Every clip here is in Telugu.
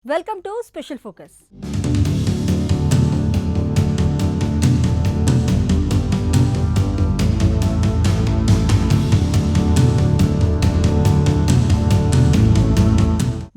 Welcome to special focus.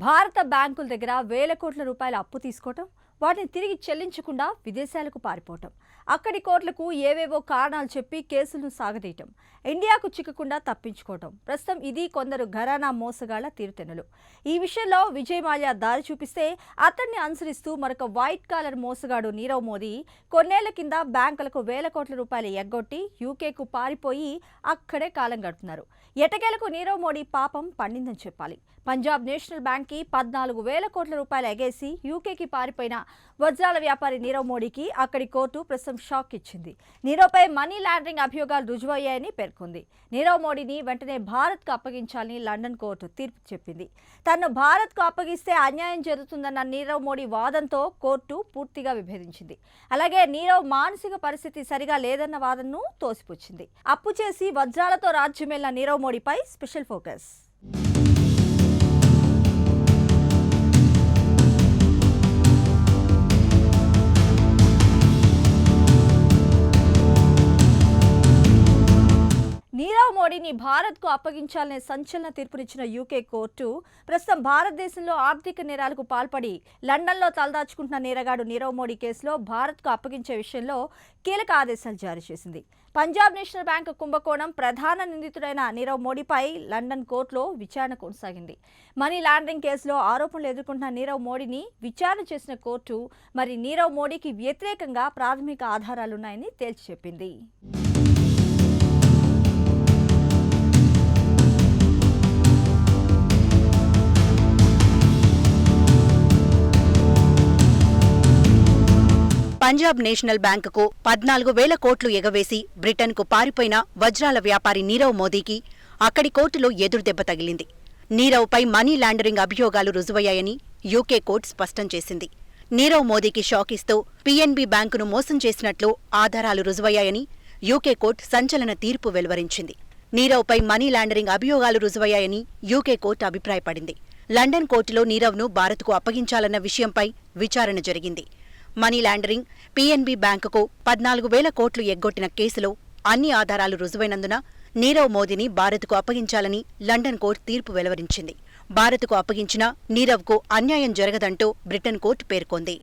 భారత బ్యాంకుల దగ్గర వేల కోట్ల రూపాయల అప్పు తీసుకోవటం, వాటిని తిరిగి చెల్లించకుండా విదేశాలకు పారిపోవటం, అక్కడి కోర్టులకు ఏవేవో కారణాలు చెప్పి కేసులను సాగదీయటం, ఇండియాకు చిక్కకుండా తప్పించుకోవటం. ప్రస్తుతం ఇది కొందరు ఘరానా మోసగాళ్ల తీరుతెన్నులు. ఈ విషయంలో విజయ్ మాల్యా దారి చూపిస్తే అతన్ని అనుసరిస్తూ మరొక వైట్ కాలర్ మోసగాడు నీరవ్ మోదీ కొన్నేళ్ల కింద బ్యాంకులకు వేల కోట్ల రూపాయలు ఎగ్గొట్టి యూకేకు పారిపోయి అక్కడే కాలం గడుపుతున్నారు. ఎటకేలకు నీరవ్ మోడీ పాపం పండిందని చెప్పాలి. పంజాబ్ నేషనల్ బ్యాంక్కి 14,000 కోట్ల రూపాయలు ఎగేసి యూకేకి పారిపోయిన వజ్రాల వ్యాపారి నీరవ్ మోడీకి అక్కడి కోర్టు ప్రస్తుతం షాక్ ఇచ్చింది. నీరవ్పై మనీ లాండరింగ్ అభియోగాలు రుజువయ్యాయని పేర్కొంది. నీరవ్ మోడీని వెంటనే భారత్కు అప్పగించాలని లండన్ కోర్టు తీర్పు చెప్పింది. తనను భారత్కు అప్పగిస్తే అన్యాయం జరుగుతుందన్న నీరవ్ మోడీ వాదంతో కోర్టు పూర్తిగా విభేదించింది. అలాగే నీరవ్ మానసిక పరిస్థితి సరిగా లేదన్న వాదనను తోసిపుచ్చింది. అప్పు చేసి వజ్రాలతో రాజ్యమేలిన నీరవ్ మోడీపై స్పెషల్ ఫోకస్. నీరవ్ మోడీని భారత్కు అప్పగించాలనే సంచలన తీర్పునిచ్చిన యూకే కోర్టు ప్రస్తుతం భారతదేశంలో ఆర్థిక నేరాలకు పాల్పడి లండన్లో తలదాచుకుంటున్న నేరగాడు నీరవ్ మోడీ కేసులో భారత్కు అప్పగించే విషయంలో కీలక ఆదేశాలు జారీ చేసింది. పంజాబ్ నేషనల్ బ్యాంక్ కుంభకోణం ప్రధాన నిందితుడైన నీరవ్ మోడీపై లండన్ కోర్టులో విచారణ కొనసాగింది. మనీ లాండరింగ్ కేసులో ఆరోపణలు ఎదుర్కొంటున్న నీరవ్ మోడీని విచారణ చేసిన కోర్టు మరి నీరవ్ మోడీకి వ్యతిరేకంగా ప్రాథమిక ఆధారాలున్నాయని తేల్చి చెప్పింది. పంజాబ్ నేషనల్ బ్యాంకుకు 14,000 కోట్లు ఎగవేసి బ్రిటన్కు పారిపోయిన వజ్రాల వ్యాపారి నీరవ్ మోదీకి అక్కడి కోర్టులో ఎదురుదెబ్బ తగిలింది. నీరవ్పై మనీ లాండరింగ్ అభియోగాలు రుజువయ్యాయని యూకే కోర్టు స్పష్టం చేసింది. నీరవ్ మోదీకి షాక్ ఇస్తూ పీఎన్బీ బ్యాంకును మోసం చేసినట్లు ఆధారాలు రుజువయ్యాయని యూకే కోర్టు సంచలన తీర్పు వెలువరించింది. నీరవ్పై మనీ లాండరింగ్ అభియోగాలు రుజువయ్యాయని యూకే కోర్టు అభిప్రాయపడింది. లండన్ కోర్టులో నీరవ్ను భారత్కు అప్పగించాలన్న విషయంపై విచారణ జరిగింది. మనీ లాండరింగ్, పీఎన్బీ బ్యాంకుకు 14,000 కోట్లు ఎగ్గొట్టిన కేసులో అన్ని ఆధారాలు రుజువైనందున నీరవ్ మోదీని భారత్కు అప్పగించాలని లండన్ కోర్టు తీర్పు వెలువరించింది. భారత్కు అప్పగించినా నీరవ్కు అన్యాయం జరగదంటూ బ్రిటన్ కోర్టు పేర్కొంది.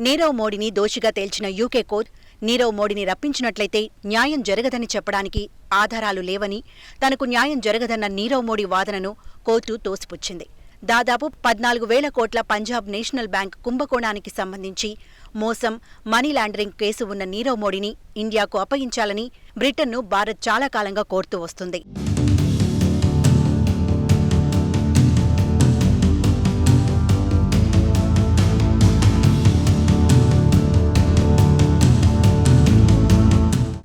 నీరవ్ మోడీని దోషిగా తేల్చిన యూకే కోర్టు నీరవ్ మోడీని రప్పించినట్లయితే న్యాయం జరగదని చెప్పడానికి ఆధారాలు లేవని, తనకు న్యాయం జరగదన్న నీరవ్ మోడీ వాదనను కోర్టు తోసిపుచ్చింది. దాదాపు 14,000 కోట్ల పంజాబ్ నేషనల్ బ్యాంక్ కుంభకోణానికి సంబంధించి మోసం, మనీ లాండరింగ్ కేసు ఉన్న నీరవ్ మోడీని ఇండియాకు అప్పగించాలని బ్రిటన్ను భారత్ చాలా కాలంగా కోరుతూ వస్తుంది.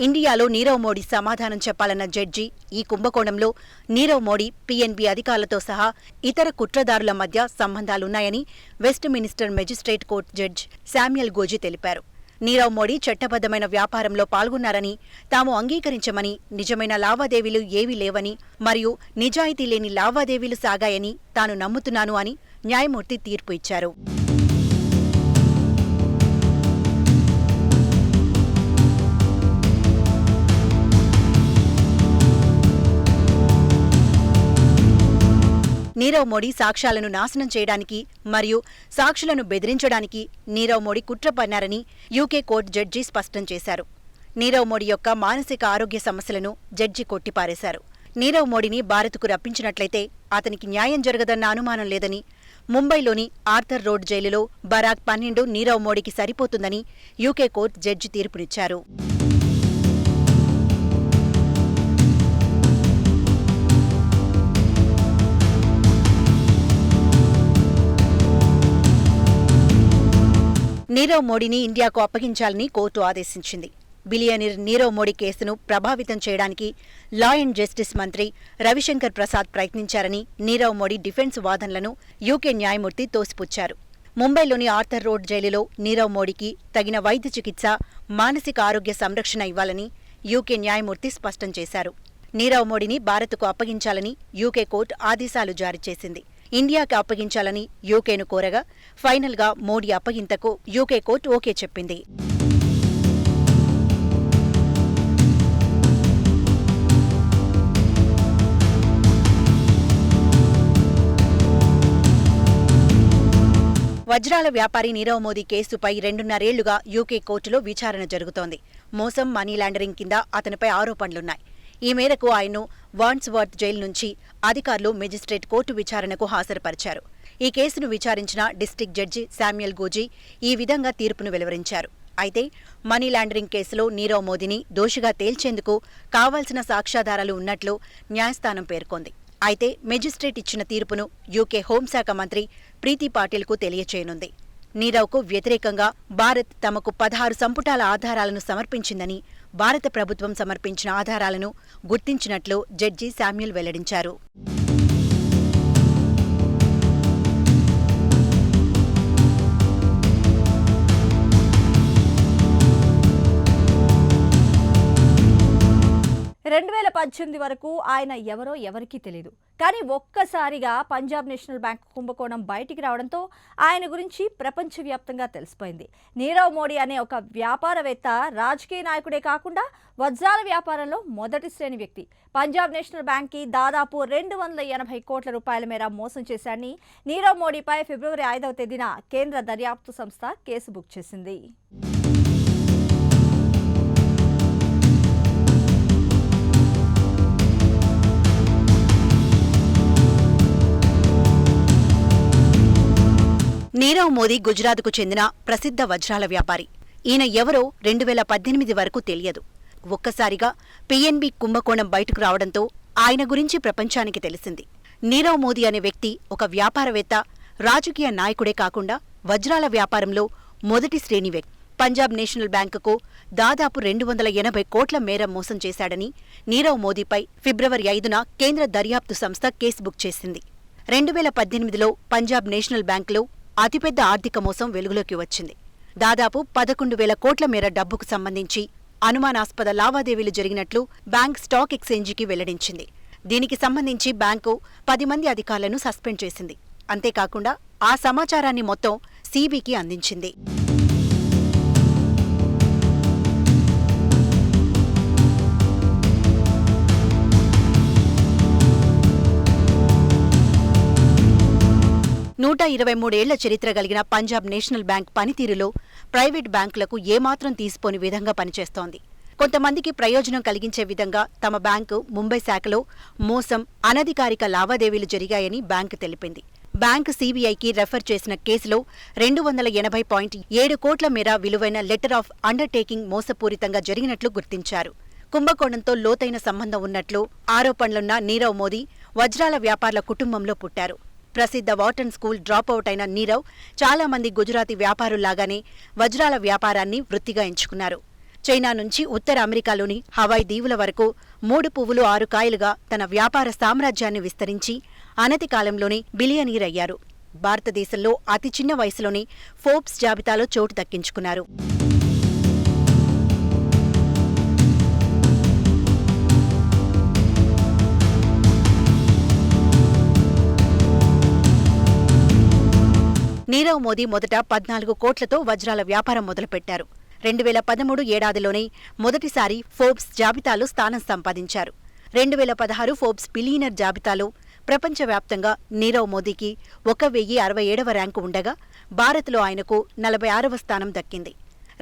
ఇండియాలో నీరవ్ మోడీ సమాధానం చెప్పాలన్న జడ్జి ఈ కుంభకోణంలో నీరవ్ మోడీ, పీఎన్బీ అధికారులతో సహా ఇతర కుట్రదారుల మధ్య సంబంధాలున్నాయని Westminster magistrate court judge Samuel Goozee తెలిపారు. నీరవ్ మోడీ చట్టబద్ధమైన వ్యాపారంలో పాల్గొన్నారని, తాము అంగీకరించమని, నిజమైన లావాదేవీలు ఏవీ లేవని మరియు నిజాయితీ లేని లావాదేవీలు సాగాయని తాను నమ్ముతున్నాను అని న్యాయమూర్తి తీర్పు ఇచ్చారు. నీరవ్ మోడీ సాక్ష్యాలను నాశనం చేయడానికి మరియు సాక్షులను బెదిరించడానికి నీరవ్ మోడీ కుట్ర పన్నారని యూకే కోర్టు జడ్జి స్పష్టం చేశారు. నీరవ్ మోడీ యొక్క మానసిక ఆరోగ్య సమస్యలను జడ్జి కొట్టిపారేశారు. నీరవ్ మోడీని భారత్కు రప్పించినట్లయితే అతనికి న్యాయం జరగదన్న అనుమానం లేదని, ముంబైలోని ఆర్థర్ రోడ్ జైలులో బరాక్ 12 నీరవ్ మోడీకి సరిపోతుందని యూకే కోర్టు జడ్జి తీర్పునిచ్చారు. నీరవ్ మోడీని ఇండియాకు అప్పగించాలని కోర్టు ఆదేశించింది. బిలియనీర్ నీరవ్ మోడీ కేసును ప్రభావితం చేయడానికి లా అండ్ జస్టిస్ మంత్రి రవిశంకర్ ప్రసాద్ ప్రయత్నించారని నీరవ్ మోడీ డిఫెన్స్ వాదనలను యూకే న్యాయమూర్తి తోసిపుచ్చారు. ముంబైలోని ఆర్థర్ రోడ్ జైలులో నీరవ్ మోడీకి తగిన వైద్య చికిత్స, మానసిక ఆరోగ్య సంరక్షణ ఇవ్వాలని యూకే న్యాయమూర్తి స్పష్టం చేశారు. నీరవ్ మోడీని భారత్కు అప్పగించాలని యూకే కోర్టు ఆదేశాలు జారీ చేసింది. ఇండియాకి అప్పగించాలని యూకేను కోరగా ఫైనల్గా మోడీ అప్పగింతకు యూకే కోర్టు ఓకే చెప్పింది. వజ్రాల వ్యాపారి నీరవ్ మోదీ కేసుపై 2.5 ఏళ్లుగా యూకే కోర్టులో విచారణ జరుగుతోంది. మోసం, మనీ లాండరింగ్ కింద అతనిపై ఆరోపణలున్నాయి. ఈ మేరకు ఆయన్ను వాండ్స్వర్త్ జైలు నుంచి అధికారులు మెజిస్ట్రేట్ కోర్టు విచారణకు హాజరుపరిచారు. ఈ కేసును విచారించిన డిస్ట్రిక్ట్ జడ్జి శామ్యుయల్ గోజీ ఈ విధంగా తీర్పును వెలువరించారు. అయితే మనీ లాండరింగ్ కేసులో నీరవ్ మోదీని దోషిగా తేల్చేందుకు కావాల్సిన సాక్ష్యాధారాలు ఉన్నట్లు న్యాయస్థానం పేర్కొంది. అయితే మెజిస్ట్రేట్ ఇచ్చిన తీర్పును యూకే హోంశాఖ మంత్రి ప్రీతి పాటిల్కు తెలియచేయనుంది. నీరవ్కు వ్యతిరేకంగా భారత్ తమకు 16 సంపుటాల ఆధారాలను సమర్పించిందని, భారత ప్రభుత్వం సమర్పించిన ఆధారాలను గుర్తించినట్లు జడ్జి శామ్యుయల్ వెల్లడించారు. రెండు 2018 వరకు ఆయన ఎవరో ఎవరికీ తెలియదు. కానీ ఒక్కసారిగా పంజాబ్ నేషనల్ బ్యాంక్ కుంభకోణం బయటికి రావడంతో ఆయన గురించి ప్రపంచవ్యాప్తంగా తెలిసిపోయింది. నీరవ్ మోడీ అనే ఒక వ్యాపారవేత్త రాజకీయ నాయకుడే కాకుండా వజ్రాల వ్యాపారంలో మొదటి శ్రేణి వ్యక్తి. పంజాబ్ నేషనల్ బ్యాంక్కి దాదాపు 280 కోట్ల రూపాయల మేర మోసం చేశాడని నీరవ్ మోడీపై ఫిబ్రవరి 5వ తేదీన కేంద్ర దర్యాప్తు సంస్థ కేసు బుక్ చేసింది. నీరవ్ మోదీ గుజరాత్కు చెందిన ప్రసిద్ధ వజ్రాల వ్యాపారి. ఈయన ఎవరో 2018 వరకు తెలియదు. ఒక్కసారిగా పీఎన్బీ కుంభకోణం బయటకు రావడంతో ఆయన గురించి ప్రపంచానికి తెలిసింది. నీరవ్ మోదీ అనే వ్యక్తి ఒక వ్యాపారవేత్త, రాజకీయ నాయకుడే కాకుండా వజ్రాల వ్యాపారంలో మొదటి శ్రేణి వ్యక్తి. పంజాబ్ నేషనల్ బ్యాంకుకు దాదాపు 280 కోట్ల మేర మోసం చేశాడని నీరవ్ మోదీపై ఫిబ్రవరి 5న కేంద్ర దర్యాప్తు సంస్థ కేసు బుక్ చేసింది. 2018లో పంజాబ్ నేషనల్ బ్యాంకులో అతిపెద్ద ఆర్థిక మోసం వెలుగులోకి వచ్చింది. దాదాపు 11,000 కోట్ల మేర డబ్బుకు సంబంధించి అనుమానాస్పద లావాదేవీలు జరిగినట్లు బ్యాంక్ స్టాక్ ఎక్స్చేంజికి వెల్లడించింది. దీనికి సంబంధించి బ్యాంకు 10 మంది అధికారులను సస్పెండ్ చేసింది. అంతేకాకుండా ఆ సమాచారాన్ని మొత్తం సీబీకి అందించింది. నూట 23 ఏళ్ల చరిత్ర కలిగిన పంజాబ్ నేషనల్ బ్యాంక్ పనితీరులో ప్రైవేట్ బ్యాంకులకు ఏమాత్రం తీసిపోని విధంగా పనిచేస్తోంది. కొంతమందికి ప్రయోజనం కలిగించే విధంగా తమ బ్యాంకు ముంబై శాఖలో మోసం, అనధికారిక లావాదేవీలు జరిగాయని బ్యాంకు తెలిపింది. బ్యాంకు సీబీఐకి రెఫర్ చేసిన కేసులో 280.7 కోట్ల మేర విలువైన లెటర్ ఆఫ్ అండర్టేకింగ్ మోసపూరితంగా జరిగినట్లు గుర్తించారు. కుంభకోణంతో లోతైన సంబంధం ఉన్నట్లు ఆరోపణలున్న నీరవ్ మోదీ వజ్రాల వ్యాపారుల కుటుంబంలో పుట్టారు. ప్రసిద్ధ వాటన్ స్కూల్ డ్రాపౌట్ అయిన నీరవ్ చాలా మంది గుజరాతీ వ్యాపారుల్లాగానే వజ్రాల వ్యాపారాన్ని వృత్తిగా ఎంచుకున్నారు. చైనా నుంచి ఉత్తర అమెరికాలోని హవాయ్ దీవుల వరకు 3 పువ్వులు 6 కాయలుగా తన వ్యాపార సామ్రాజ్యాన్ని విస్తరించి అనతి కాలంలోనే బిలియనీర్ అయ్యారు. భారతదేశంలో అతి చిన్న వయసులోనే ఫోర్బ్స్ జాబితాలో చోటు దక్కించుకున్నారు. నీరవ్ మోదీ మొదట 14 కోట్లతో వజ్రాల వ్యాపారం మొదలుపెట్టారు. 2013 ఏడాదిలోనే మొదటిసారి ఫోర్బ్స్ జాబితాలో స్థానం సంపాదించారు. 2016 ఫోర్బ్స్ బిలియనర్ జాబితాలో ప్రపంచవ్యాప్తంగా నీరవ్ మోదీకి 1067వ ర్యాంకు ఉండగా భారత్లో ఆయనకు 46వ స్థానం దక్కింది.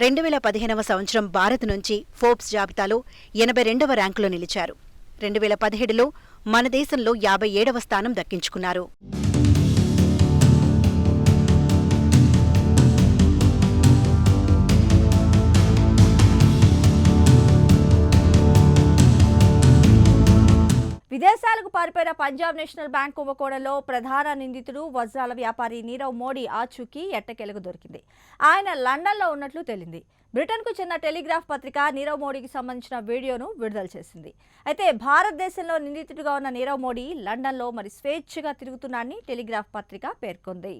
2015వ సంవత్సరం భారత్ నుంచి ఫోర్బ్స్ జాబితాలో 82వ ర్యాంకులో నిలిచారు. 2017లో మన దేశంలో 57వ స్థానం దక్కించుకున్నారు. విదేశాలకు పారిపోయిన పంజాబ్ నేషనల్ బ్యాంక్ కుంభకోణంలో ప్రధాన నిందితుడు వజ్రాల వ్యాపారి నీరవ్ మోడీ ఆచూకీ ఎట్టకేలకు దొరికింది. ఆయన లండన్లో ఉన్నట్లు తేలింది. బ్రిటన్కు చెందిన టెలిగ్రాఫ్ పత్రిక నీరవ్ మోడీకి సంబంధించిన వీడియోను విడుదల చేసింది. అయితే భారతదేశంలో నిందితుడిగా ఉన్న నీరవ్ మోడీ లండన్లో మరి స్వేచ్ఛగా తిరుగుతున్నాడని టెలిగ్రాఫ్ పత్రిక పేర్కొంది.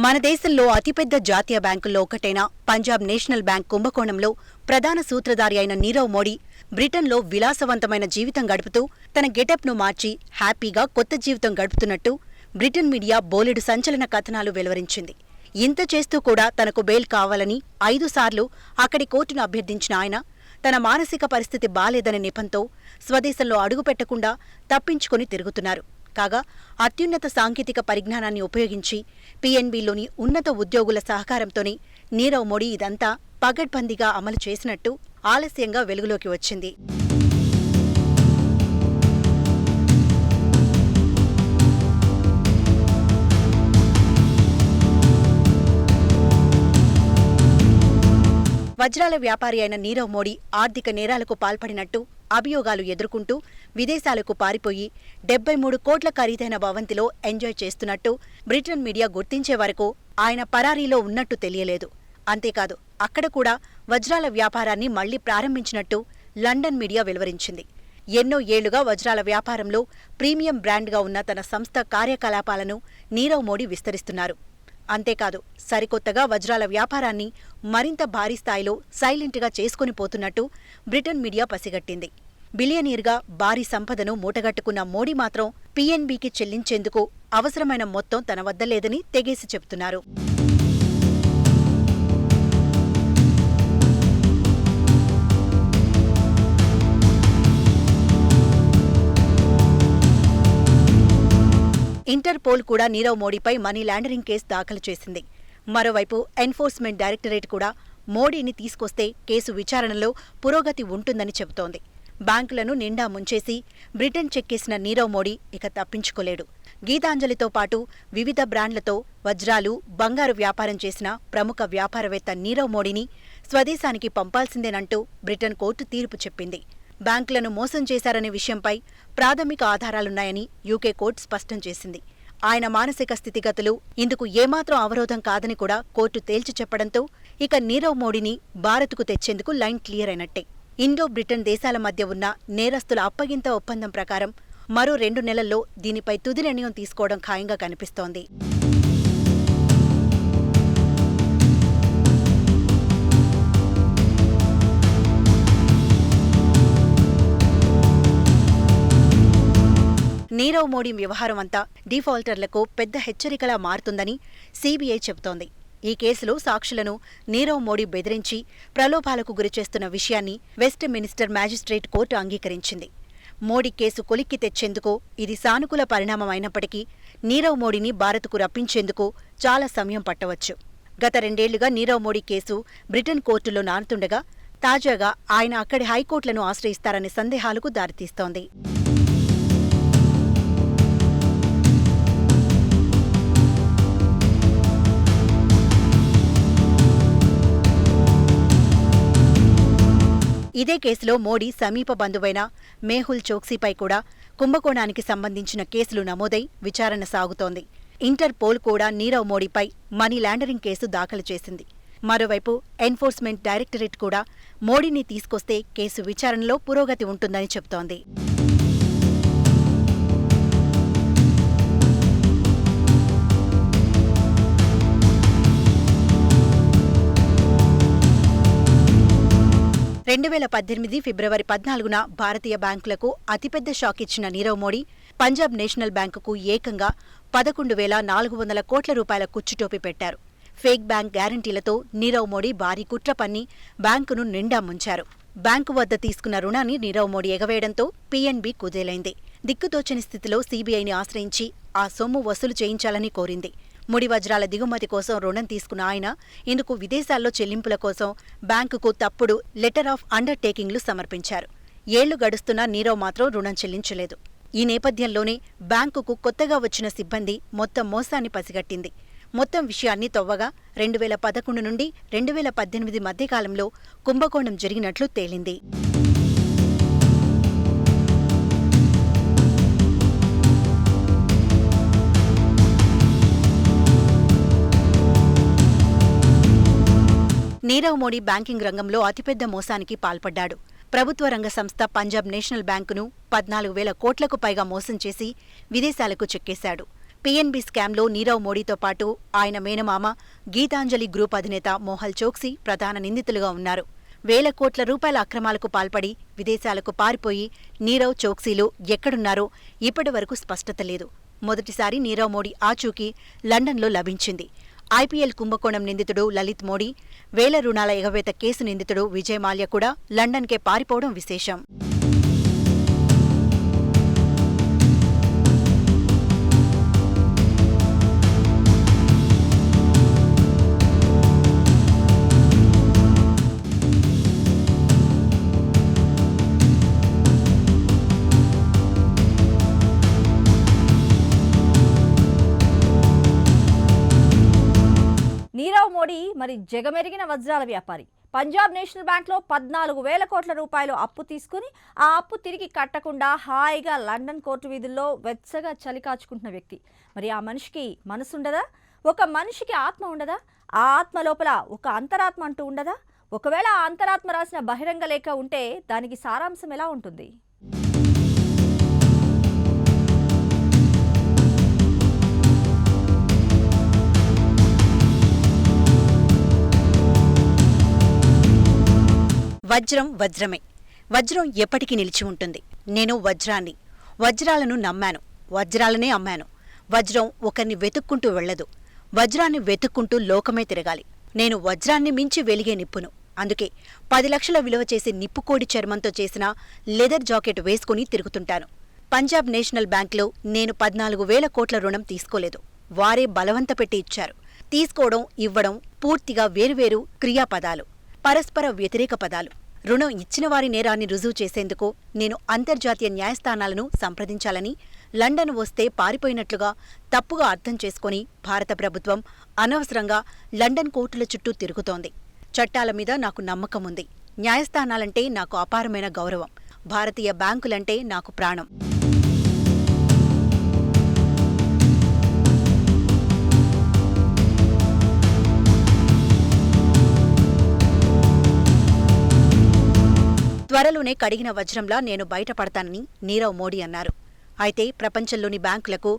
మన దేశంలో అతిపెద్ద జాతీయ బ్యాంకుల్లో ఒకటైన పంజాబ్ నేషనల్ బ్యాంక్ కుంభకోణంలో ప్రధాన సూత్రధారి అయిన నీరవ్ మోడీ బ్రిటన్లో విలాసవంతమైన జీవితం గడుపుతూ తన గెటప్ను మార్చి హ్యాపీగా కొత్త జీవితం గడుపుతున్నట్టు బ్రిటన్ మీడియా బోలెడు సంచలన కథనాలు వెలువరించింది. ఇంత చేస్తూ కూడా తనకు బెయిల్ కావాలని 5 సార్లు అక్కడి కోర్టును అభ్యర్థించిన ఆయన తన మానసిక పరిస్థితి బాలేదనే నెపంతో స్వదేశంలో అడుగుపెట్టకుండా తప్పించుకుని తిరుగుతున్నారు. కాగా అత్యున్నత సాంకేతిక పరిజ్ఞానాన్ని ఉపయోగించి పీఎన్బీలోని ఉన్నత ఉద్యోగుల సహకారంతోనే నీరవ్ మోడీ ఇదంతా పగడ్బందీగా అమలు చేసినట్టు ఆలస్యంగా వెలుగులోకి వచ్చింది. వజ్రాల వ్యాపారి అయిన నీరవ్ మోడీ ఆర్థిక నేరాలకు పాల్పడినట్టు అభియోగాలు ఎదుర్కొంటూ విదేశాలకు పారిపోయి 73 కోట్ల ఖరీదైన భవంతిలో ఎంజాయ్ చేస్తున్నట్టు బ్రిటన్ మీడియా గుర్తించే వరకు ఆయన పరారీలో ఉన్నట్టు తెలియలేదు. అంతేకాదు అక్కడ కూడా వజ్రాల వ్యాపారాన్ని మళ్లీ ప్రారంభించినట్టు లండన్ మీడియా వెలువరించింది. ఎన్నో ఏళ్లుగా వజ్రాల వ్యాపారంలో ప్రీమియం బ్రాండ్గా ఉన్న తన సంస్థ కార్యకలాపాలను నీరవ్ మోడీ విస్తరిస్తున్నారు. అంతేకాదు సరికొత్తగా వజ్రాల వ్యాపారాన్ని మరింత భారీ స్థాయిలో సైలెంట్గా చేసుకుని పోతున్నట్టు బ్రిటన్ మీడియా పసిగట్టింది. బిలియనీర్గా భారీ సంపదను మూటగట్టుకున్న మోడీ మాత్రం పీఎన్బీకి చెల్లించేందుకు అవసరమైన మొత్తం తన వద్ద లేదని తెగేసి చెబుతున్నారు. ఇంటర్పోల్ కూడా నీరవ్ మోడీపై మనీ లాండరింగ్ కేసు దాఖలు చేసింది. మరోవైపు ఎన్ఫోర్స్మెంట్ డైరెక్టరేట్ కూడా మోడీని తీసుకొస్తే కేసు విచారణలో పురోగతి ఉంటుందని చెబుతోంది. బ్యాంకులను నిండా ముంచేసి బ్రిటన్ చెక్కేసిన నీరవ్ మోడీ ఇక తప్పించుకోలేడు. గీతాంజలితో పాటు వివిధ బ్రాండ్లతో వజ్రాలు, బంగారు వ్యాపారం చేసిన ప్రముఖ వ్యాపారవేత్త నీరవ్ మోడీని స్వదేశానికి పంపాల్సిందేనంటూ బ్రిటన్ కోర్టు తీర్పు చెప్పింది. బ్యాంకులను మోసం చేశారనే విషయంపై ప్రాథమిక ఆధారాలున్నాయని యూకే కోర్టు స్పష్టం చేసింది. ఆయన మానసిక స్థితిగతులు ఇందుకు ఏమాత్రం అవరోధం కాదని కూడా కోర్టు తేల్చి చెప్పడంతో ఇక నీరవ్ మోడీని భారత్కు తెచ్చేందుకు లైన్ క్లియర్ అయినట్టే. ఇండో బ్రిటన్ దేశాల మధ్య ఉన్న నేరస్తుల అప్పగింత ఒప్పందం ప్రకారం మరో 2 నెలల్లో దీనిపై తుది నిర్ణయం తీసుకోవడం ఖాయంగా కనిపిస్తోంది. నీరవ్ మోడీ వ్యవహారం అంతా డిఫాల్టర్లకు పెద్ద హెచ్చరికలా మారుతుందని సీబీఐ చెబుతోంది. ఈ కేసులో సాక్షులను నీరవ్ మోడీ బెదిరించి ప్రలోభాలకు గురిచేస్తున్న విషయాన్ని వెస్ట్ మినిస్టర్ మ్యాజిస్ట్రేట్ కోర్టు అంగీకరించింది. మోడీ కేసు కొలిక్కి తెచ్చేందుకు ఇది సానుకూల పరిణామం అయినప్పటికీ నీరవ్ మోడీని భారత్కు రప్పించేందుకు చాలా సమయం పట్టవచ్చు. గత 2 ఏళ్లుగా నీరవ్ మోడీ కేసు బ్రిటన్ కోర్టులో నానుతుండగా తాజాగా ఆయన అక్కడి హైకోర్టులను ఆశ్రయిస్తారనే సందేహాలకు దారితీస్తోంది. ఇదే కేసులో మోడీ సమీప బంధువైన మేహుల్ చోక్సీపై కూడా కుంభకోణానికి సంబంధించిన కేసులు నమోదై విచారణ సాగుతోంది. ఇంటర్పోల్ కూడా నీరవ్ మోడీపై మనీ లాండరింగ్ కేసు దాఖలు చేసింది. మరోవైపు ఎన్ఫోర్స్మెంట్ డైరెక్టరేట్ కూడా మోడీని తీసుకొస్తే కేసు విచారణలో పురోగతి ఉంటుందని చెబుతోంది. ఫిబ్రవరి 14న భారతీయ బ్యాంకులకు అతిపెద్ద షాక్ ఇచ్చిన నీరవ్ మోడీ పంజాబ్ నేషనల్ బ్యాంకుకు ఏకంగా 11,400 కోట్ల రూపాయల కుచ్చుటోపి పెట్టారు. ఫేక్ బ్యాంక్ గ్యారంటీలతో నీరవ్ మోడీ భారీ కుట్ర పన్ని బ్యాంకును నిండా ముంచారు. బ్యాంకు వద్ద తీసుకున్న రుణాన్ని నీరవ్ మోడీ ఎగవేయడంతో పీఎన్బీ కుదేలైంది. దిక్కుతోచని స్థితిలో సీబీఐని ఆశ్రయించి ఆ సొమ్ము వసూలు చేయించాలని కోరింది. ముడి వజ్రాల దిగుమతి కోసం రుణం తీసుకున్న ఆయన ఇందుకు విదేశాల్లో చెల్లింపుల కోసం బ్యాంకుకు తప్పుడు లెటర్ ఆఫ్ అండర్టేకింగ్లు సమర్పించారు. ఏళ్లు గడుస్తున్నా నీరవ్ మాత్రం రుణం చెల్లించలేదు. ఈ నేపథ్యంలోనే బ్యాంకుకు కొత్తగా వచ్చిన సిబ్బంది మొత్తం మోసాన్ని పసిగట్టింది. మొత్తం విషయాన్ని తవ్వగా 2011 నుండి 2018 మధ్యకాలంలో కుంభకోణం జరిగినట్లు తేలింది. నీరవ్ మోడీ బ్యాంకింగ్ రంగంలో అతిపెద్ద మోసానికి పాల్పడ్డాడు. ప్రభుత్వ రంగ సంస్థ పంజాబ్ నేషనల్ బ్యాంకును 14,000 కోట్లకు పైగా మోసం చేసి విదేశాలకు చెక్కేశాడు. పీఎన్బీ స్కామ్లో నీరవ్ మోడీతో పాటు ఆయన మేనమామ గీతాంజలి గ్రూప్ అధినేత మోహల్ చోక్సీ ప్రధాన నిందితులుగా ఉన్నారు. వేల కోట్ల రూపాయల అక్రమాలకు పాల్పడి విదేశాలకు పారిపోయి నీరవ్ చోక్సీలు ఎక్కడున్నారో ఇప్పటివరకు స్పష్టత లేదు. మొదటిసారి నీరవ్ మోడీ ఆచూకీ లండన్లో లభించింది. ఐపీఎల్ కుంభకోణం నిందితుడు లలిత్ మోడీ, వేల రుణాల ఎగవేత కేసు నిందితుడు విజయ్ మాల్యా కూడా లండన్కే పారిపోవడం విశేషం. నీరవ్ మోడీ మరి జగమెరిగిన వజ్రాల వ్యాపారి. పంజాబ్ నేషనల్ బ్యాంక్లో 14,000 కోట్ల రూపాయలు అప్పు తీసుకుని ఆ అప్పు తిరిగి కట్టకుండా హాయిగా లండన్ కోర్టు వీధుల్లో వెచ్చగా చలి కాచుకుంటున్న వ్యక్తి. మరి ఆ మనిషికి మనసుండదా? ఒక మనిషికి ఆత్మ ఉండదా? ఆ ఆత్మ లోపల ఒక అంతరాత్మ అంటూ ఉండదా? ఒకవేళ ఆ అంతరాత్మ రాసిన బహిరంగ లేఖ ఉంటే దానికి సారాంశం ఎలా ఉంటుంది? వజ్రం వజ్రమే. వజ్రం ఎప్పటికీ నిలిచి ఉంటుంది. నేను వజ్రాన్ని, వజ్రాలను నమ్మాను, వజ్రాలనే అమ్మాను. వజ్రం ఒకరిని వెతుక్కుంటూ వెళ్లదు, వజ్రాన్ని వెతుక్కుంటూ లోకమే తిరగాలి. నేను వజ్రాన్ని మించి వెలిగే నిప్పును. అందుకే 10 లక్షల విలువ చేసే నిప్పుకోడి చర్మంతో చేసిన లెదర్ జాకెట్ వేసుకుని తిరుగుతుంటాను. పంజాబ్ నేషనల్ బ్యాంక్లో నేను 14,000 కోట్ల రుణం తీసుకోలేదు. వారే బలవంత పెట్టి ఇచ్చారు. తీసుకోవడం, ఇవ్వడం పూర్తిగా వేరువేరు క్రియాపదాలు, పరస్పర వ్యతిరేక పదాలు. రుణం ఇచ్చిన వారి నేరాన్ని రుజువు చేసేందుకు నేను అంతర్జాతీయ న్యాయస్థానాలను సంప్రదించాలని, లండన్ వస్తే పారిపోయినట్లుగా తప్పుగా అర్థం చేసుకుని భారత ప్రభుత్వం అనవసరంగా లండన్ కోర్టుల చుట్టూ తిరుగుతోంది. చట్టాల మీద నాకు నమ్మకముంది. న్యాయస్థానాలంటే నాకు అపారమైన గౌరవం. భారతీయ బ్యాంకులంటే నాకు ప్రాణం. త్వరలోనే కడిగిన వజ్రంలా నేను బయటపడతానని నీరవ్ మోడీ అన్నారు. అయితే ప్రపంచంలోని బ్యాంకులకు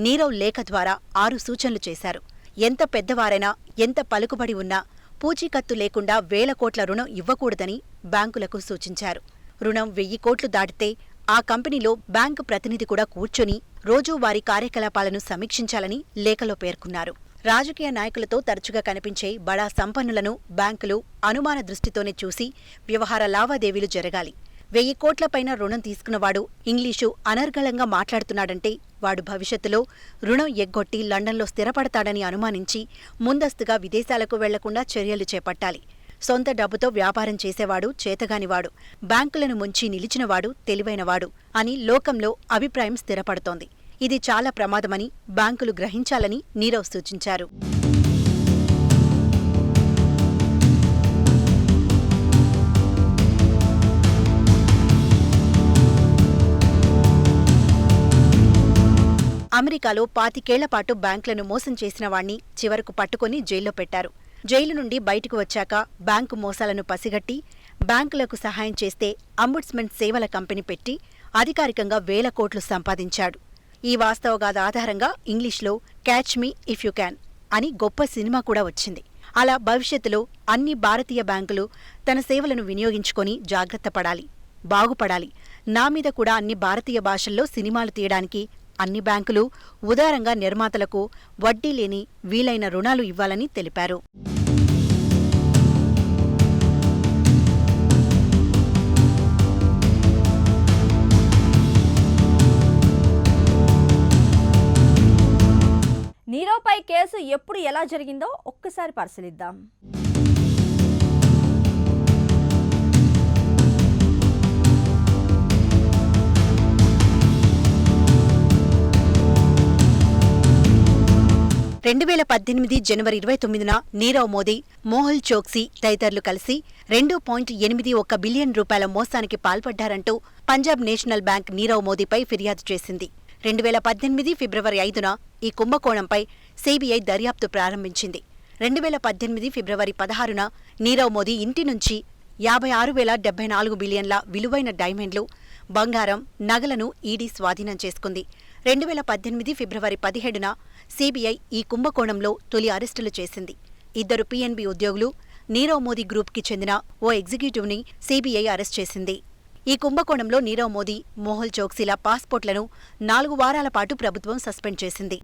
నీరవ్ లేఖ ద్వారా 6 సూచనలు చేశారు. ఎంత పెద్దవారైనా, ఎంత పలుకుబడి ఉన్నా పూచీకత్తు లేకుండా 1,000 కోట్ల రుణం ఇవ్వకూడదని బ్యాంకులకు సూచించారు. రుణం 1,000 కోట్లు దాటితే ఆ కంపెనీలో బ్యాంకు ప్రతినిధి కూడా కూర్చొని రోజువారీ కార్యకలాపాలను సమీక్షించాలని లేఖలో పేర్కొన్నారు. రాజకీయ నాయకులతో తరచుగా కనిపించే బడా సంపన్నులను బ్యాంకులు అనుమాన దృష్టితోనే చూసి వ్యవహార లావాదేవీలు జరగాలి. 1,000 కోట్లపైన రుణం తీసుకున్నవాడు ఇంగ్లీషు అనర్గళంగా మాట్లాడుతున్నాడంటే వాడు భవిష్యత్తులో రుణం ఎగ్గొట్టి లండన్లో స్థిరపడతాడని అనుమానించి ముందస్తుగా విదేశాలకు వెళ్లకుండా చర్యలు చేపట్టాలి. సొంత డబ్బుతో వ్యాపారం చేసేవాడు చేతగానివాడు, బ్యాంకులను ముంచి నిలిచినవాడు తెలివైనవాడు అని లోకంలో అభిప్రాయం స్థిరపడుతోంది. ఇది చాలా ప్రమాదమని బ్యాంకులు గ్రహించాలని నీరవ్ సూచించారు. అమెరికాలో 25 ఏళ్ల పాటు బ్యాంకులను మోసం చేసిన వాణ్ణి చివరకు పట్టుకుని జైల్లో పెట్టారు. జైలు నుండి బయటకు వచ్చాక బ్యాంకు మోసాలను పసిగట్టి బ్యాంకులకు సహాయం చేస్తే అంబుడ్స్మన్ సేవల కంపెనీ పెట్టి అధికారికంగా 1,000 కోట్లు సంపాదించాడు. ఈ వాస్తవగాథ ఆధారంగా ఇంగ్లీష్లో catch me if you can అని గొప్ప సినిమా కూడా వచ్చింది. అలా భవిష్యత్తులో అన్ని భారతీయ బ్యాంకులు తన సేవలను వినియోగించుకొని జాగ్రత్త పడాలి, బాగుపడాలి. నా మీద కూడా అన్ని భారతీయ భాషల్లో సినిమాలు తీయడానికి అన్ని బ్యాంకులు ఉదారంగా నిర్మాతలకు వడ్డీ లేని వీలైన రుణాలు ఇవ్వాలని తెలిపారు. నీరవ్పై కేసు ఎప్పుడు ఎలా జరిగిందో ఒక్కసారి పరిశీలిద్దాం. 2018 జనవరి 29న నీరవ్ మోదీ, మోహల్ చోక్సీ తదితరులు కలిసి 2.81 బిలియన్ రూపాయల మోసానికి పాల్పడ్డారంటూ పంజాబ్ నేషనల్ బ్యాంక్ నీరవ్ మోదీపై ఫిర్యాదు చేసింది. 2018 ఫిబ్రవరి 5న ఈ కుంభకోణంపై సీబీఐ దర్యాప్తు ప్రారంభించింది. 2018 ఫిబ్రవరి 16న నీరవ్ మోదీ ఇంటి నుంచి 56,074 బిలియన్ల విలువైన డైమండ్లు, బంగారం, నగలను ఈడీ స్వాధీనం చేసుకుంది. 2018 ఫిబ్రవరి 17న సీబీఐ ఈ కుంభకోణంలో తొలి అరెస్టులు చేసింది. 2 పీఎన్బీ ఉద్యోగులు, నీరవ్ మోదీ గ్రూప్కి చెందిన ఓ ఎగ్జిక్యూటివ్ని సీబీఐ అరెస్ట్ చేసింది. ఈ కుంభకోణంలో నీరవ్ మోదీ, మోహుల్ చోక్సీల పాస్పోర్ట్లను 4 వారాల పాటు ప్రభుత్వం సస్పెండ్ చేసింది.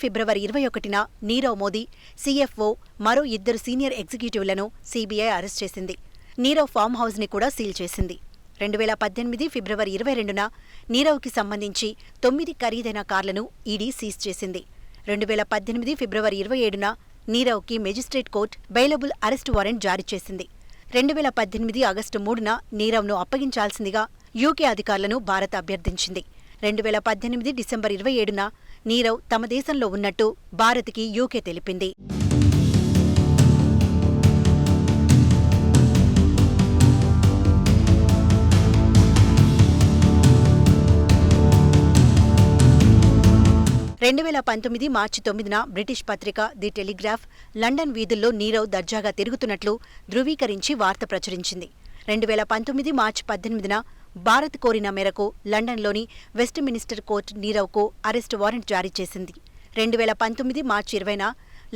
ఫిబ్రవరి 21న నీరవ్ మోదీ, సీఎఫ్ఓ, మరో 2 సీనియర్ ఎగ్జిక్యూటివ్లను సీబీఐ అరెస్ట్ చేసింది. నీరవ్ ఫామ్ హౌస్ని కూడా సీల్ చేసింది. 2018 ఫిబ్రవరి 22న నీరవ్కి సంబంధించి 9 ఖరీదైన కార్లను ఈడీ సీజ్ చేసింది. 2018 ఫిబ్రవరి 27న నీరవ్కి magistrate court bailable arrest warrant జారీ చేసింది. 2018 ఆగస్టు 3న నీరవ్ను అప్పగించాల్సిందిగా యూకే అధికారులను భారత్ అభ్యర్థించింది. 2018 డిసెంబర్ 27న నీరవ్ తమ దేశంలో ఉన్నట్టు భారత్కి యూకే తెలిపింది. మార్చి 9న బ్రిటిష్ పత్రిక ది టెలిగ్రాఫ్ లండన్ వీధుల్లో నీరవ్ దర్జాగా తిరుగుతున్నట్లు ధృవీకరించి వార్త ప్రచురించింది. 2019 మార్చి 18న భారత్ కోరిన మేరకు లండన్లోని వెస్ట్ మినిస్టర్ కోర్టు నీరవ్కు అరెస్టు వారెంట్ జారీ చేసింది. 2019 మార్చి 20న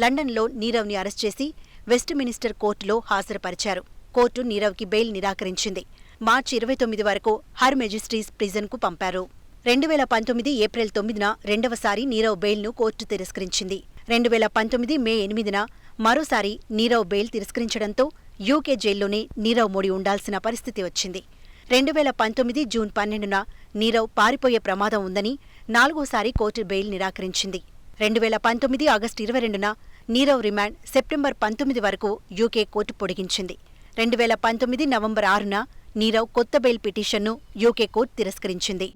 లండన్లో నీరవ్ని అరెస్ట్ చేసి వెస్ట్ మినిస్టర్ కోర్టులో హాజరుపరిచారు. కోర్టు నీరవ్కి బెయిల్ నిరాకరించింది. మార్చి 29 వరకు హర్ మెజిస్ట్రీస్ ప్రిజన్కు పంపారు. 2019 ఏప్రిల్ 9న రెండవసారి నీరవ్ బెయిల్ను కోర్టు తిరస్కరించింది. 2019 మే 8న మరోసారి నీరవ్ బెయిల్ తిరస్కరించడంతో యూకే జైల్లోనే నీరవ్ మోడీ ఉండాల్సిన పరిస్థితి వచ్చింది. 2019 జూన్ 12న నీరవ్ పారిపోయే ప్రమాదం ఉందని 4వసారి కోర్టు బెయిల్ నిరాకరించింది. 2019 ఆగస్టు 22న నీరవ్ రిమాండ్ సెప్టెంబర్ 19 వరకు యూకే కోర్టు పొడిగించింది. 2019 నవంబర్ 6న నీరవ్ కొత్త బెయిల్ పిటిషన్ను యూకే కోర్టు తిరస్కరించింది.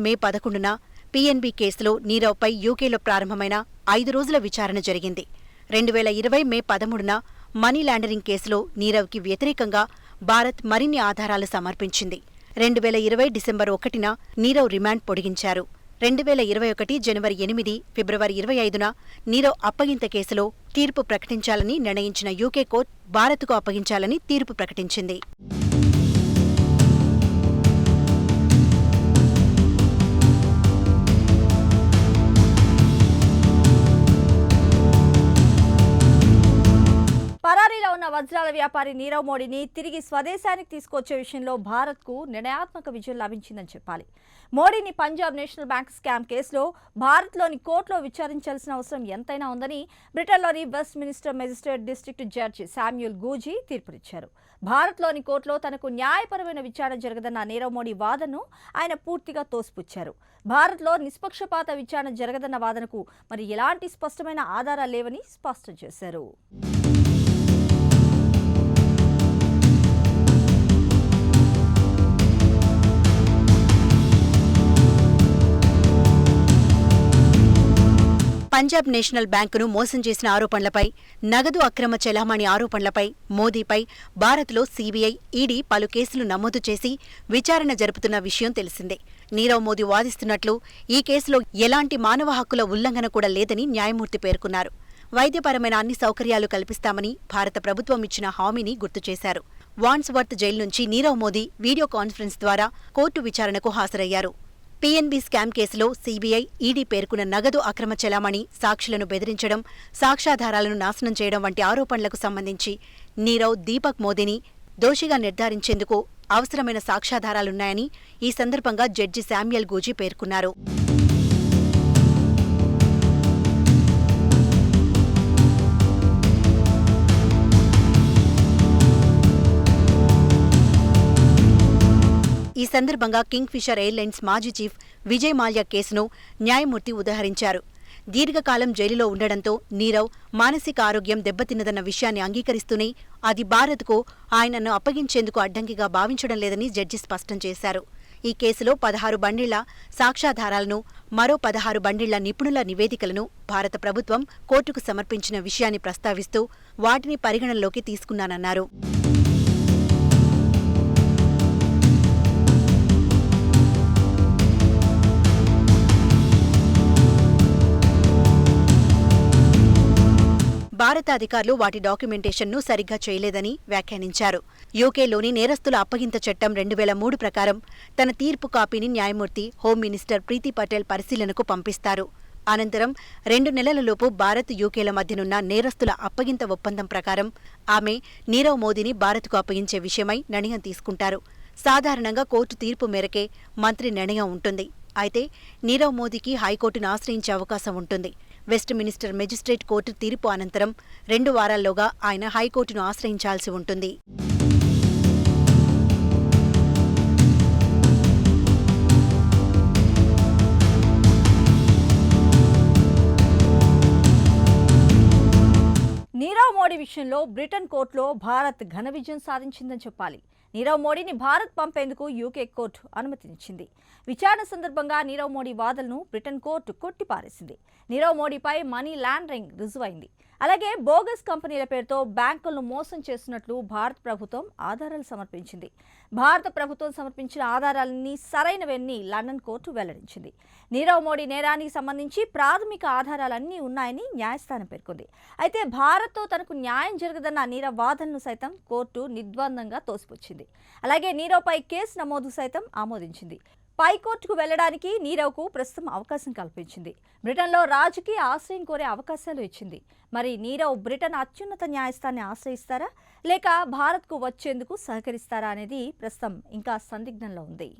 మే 11న పీఎన్బీ కేసులో నీరవ్పై యూకేలో ప్రారంభమైన 5 రోజుల విచారణ జరిగింది. 2020 మే 13న మనీ లాండరింగ్ కేసులో నీరవ్కి వ్యతిరేకంగా భారత్ మరిన్ని ఆధారాలు సమర్పించింది. 2020 డిసెంబర్ 1న నీరవ్ రిమాండ్ పొడిగించారు. 2021 జనవరి 8, ఫిబ్రవరి 25న నీరవ్ అప్పగింత కేసులో తీర్పు ప్రకటించాలని నిర్ణయించిన యూకే కోర్టు భారత్కు అప్పగించాలని తీర్పు ప్రకటించింది. పరారీలో ఉన్న వజ్రాల వ్యాపారి నీరవ్ మోడీని తిరిగి స్వదేశానికి తీసుకొచ్చే విషయంలో భారత్కు నిర్ణయాత్మక విజయం లభించిందని చెప్పాలి. మోడీని పంజాబ్ నేషనల్ బ్యాంక్ స్కామ్ కేసులో భారత్లోని కోర్టులో విచారించాల్సిన అవసరం ఎంతైనా ఉందని బ్రిటన్లోని Westminster magistrate district judge Samuel Goozee తీర్పునిచ్చారు. భారత్లోని కోర్టులో తనకు న్యాయపరమైన విచారణ జరగదన్న నీరవ్ మోడీ వాదనను ఆయన పూర్తిగా తోసిపుచ్చారు. భారత్లో నిష్పక్షపాత విచారణ జరగదన్న వాదనకు మరి ఎలాంటి స్పష్టమైన ఆధారాలు లేవని స్పష్టం చేశారు. పంజాబ్ నేషనల్ బ్యాంకును మోసం చేసిన ఆరోపణలపై, నగదు అక్రమ చెలామణి ఆరోపణలపై మోదీపై భారత్లో సీబీఐ, ఈడీ పలు కేసులు నమోదు చేసి విచారణ జరుపుతున్న విషయం తెలిసిందే. నీరవ్ మోదీ వాదిస్తున్నట్లు ఈ కేసులో ఎలాంటి మానవ హక్కుల ఉల్లంఘన కూడా లేదని న్యాయమూర్తి పేర్కొన్నారు. వైద్యపరమైన అన్ని సౌకర్యాలు కల్పిస్తామని భారత ప్రభుత్వం ఇచ్చిన హామీని గుర్తు చేశారు. వాండ్స్వర్త్ జైలు నుంచి నీరవ్ మోదీ వీడియో కాన్ఫరెన్స్ ద్వారా కోర్టు విచారణకు హాజరయ్యారు. పీఎన్బీ స్కామ్ కేసులో సీబీఐ, ఈడీ పేర్కొన్న నగదు అక్రమ చెలామణి, సాక్షులను బెదిరించడం, సాక్ష్యాధారాలను నాశనం చేయడం వంటి ఆరోపణలకు సంబంధించి నీరవ్, దీపక్ మోదీని దోషిగా నిర్ధారించేందుకు అవసరమైన సాక్ష్యాధారాలున్నాయని ఈ సందర్భంగా జడ్జి శామ్యూల్ గూజీ పేర్కొన్నారు. ఈ సందర్భంగా కింగ్ ఫిషర్ ఎయిర్లైన్స్ మాజీ చీఫ్ విజయ్ మాల్యా కేసును న్యాయమూర్తి ఉదహరించారు. దీర్ఘకాలం జైలులో ఉండడంతో నీరవ్ మానసిక ఆరోగ్యం దెబ్బతిన్నదన్న విషయాన్ని అంగీకరిస్తూనే అది భారత్కు ఆయనను అప్పగించేందుకు అడ్డంకిగా భావించడం లేదని జడ్జి స్పష్టం చేశారు. ఈ కేసులో 16 బండిళ్ల సాక్ష్యాధారాలను, మరో 16 బండిళ్ల నిపుణుల నివేదికలను భారత ప్రభుత్వం కోర్టుకు సమర్పించిన విషయాన్ని ప్రస్తావిస్తూ వాటిని పరిగణనలోకి తీసుకున్నానన్నారు. భారత అధికారులు వాటి డాక్యుమెంటేషన్ను సరిగ్గా చేయలేదని వ్యాఖ్యానించారు. యూకేలోని నేరస్తుల అప్పగింత చట్టం 2003 ప్రకారం తన తీర్పు కాపీని న్యాయమూర్తి హోం మినిస్టర్ ప్రీతి పటేల్ పరిశీలనకు పంపిస్తారు. అనంతరం 2 నెలలలోపు భారత్ యూకేల మధ్యనున్న నేరస్తుల అప్పగింత ఒప్పందం ప్రకారం ఆమె నీరవ్ మోదీని భారత్కు అప్పగించే విషయమై నిర్ణయం తీసుకుంటారు. సాధారణంగా కోర్టు తీర్పు మేరకే మంత్రి నిర్ణయం ఉంటుంది. అయితే నీరవ్ మోదీకి హైకోర్టును ఆశ్రయించే అవకాశం ఉంటుంది. వెస్ట్ మినిస్టర్ మెజిస్ట్రేట్ కోర్టు తీర్పు అనంతరం 2 వారాల్లోగా ఆయన హైకోర్టును ఆశ్రయించాల్సి ఉంటుంది. నీరవ్ మోడీ విషయంలో బ్రిటన్ కోర్టులో భారత్ ఘన విజయం సాధించిందని చెప్పాలి. నీరవ్ మోడీని భారత్ పంపేందుకు యూకే కోర్టు అనుమతినిచ్చింది. విచారణ సందర్భంగా నీరవ్ మోడీ వాదనను బ్రిటన్ కోర్టు కొట్టిపారేసింది. నీరవ్ మోడీపై మనీ లాండరింగ్ రుజువైంది. అలాగే బోగస్ కంపెనీల పేరుతో బ్యాంకులను మోసం చేస్తున్నట్లు భారత ప్రభుత్వం ఆధారాలు సమర్పించింది. భారత ప్రభుత్వం సమర్పించిన ఆధారాలన్నీ సరైనవన్నీ లండన్ కోర్టు వెల్లడించింది. నీరవ్ మోడీ నేరానికి సంబంధించి ప్రాథమిక ఆధారాలన్నీ ఉన్నాయని న్యాయస్థానం పేర్కొంది. అయితే భారత్తో తనకు న్యాయం జరగదన్న నీరవ్ వాదనను సైతం కోర్టు నిర్ద్వందంగా తోసిపుచ్చింది. అలాగే నీరవ్పై కేసు నమోదు సైతం ఆమోదించింది. పైకోర్టుకు వెళ్లడానికి నీరవ్కు ప్రస్తుతం అవకాశం కల్పించింది. బ్రిటన్లో రాజకీయ ఆశ్రయం కోరే అవకాశాలు ఇచ్చింది. మరి నీరవ్ బ్రిటన్ అత్యున్నత న్యాయస్థానాన్ని ఆశ్రయిస్తారా లేక భారత్కు వచ్చేందుకు సహకరిస్తారా అనేది ప్రస్తుతం ఇంకా సందిగ్ధంలో ఉంది.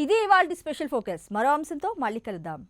ఇదే ఇవాల్టి స్పెషల్ ఫోకస్. మరో అంశంతో మళ్ళీ కలుద్దాం.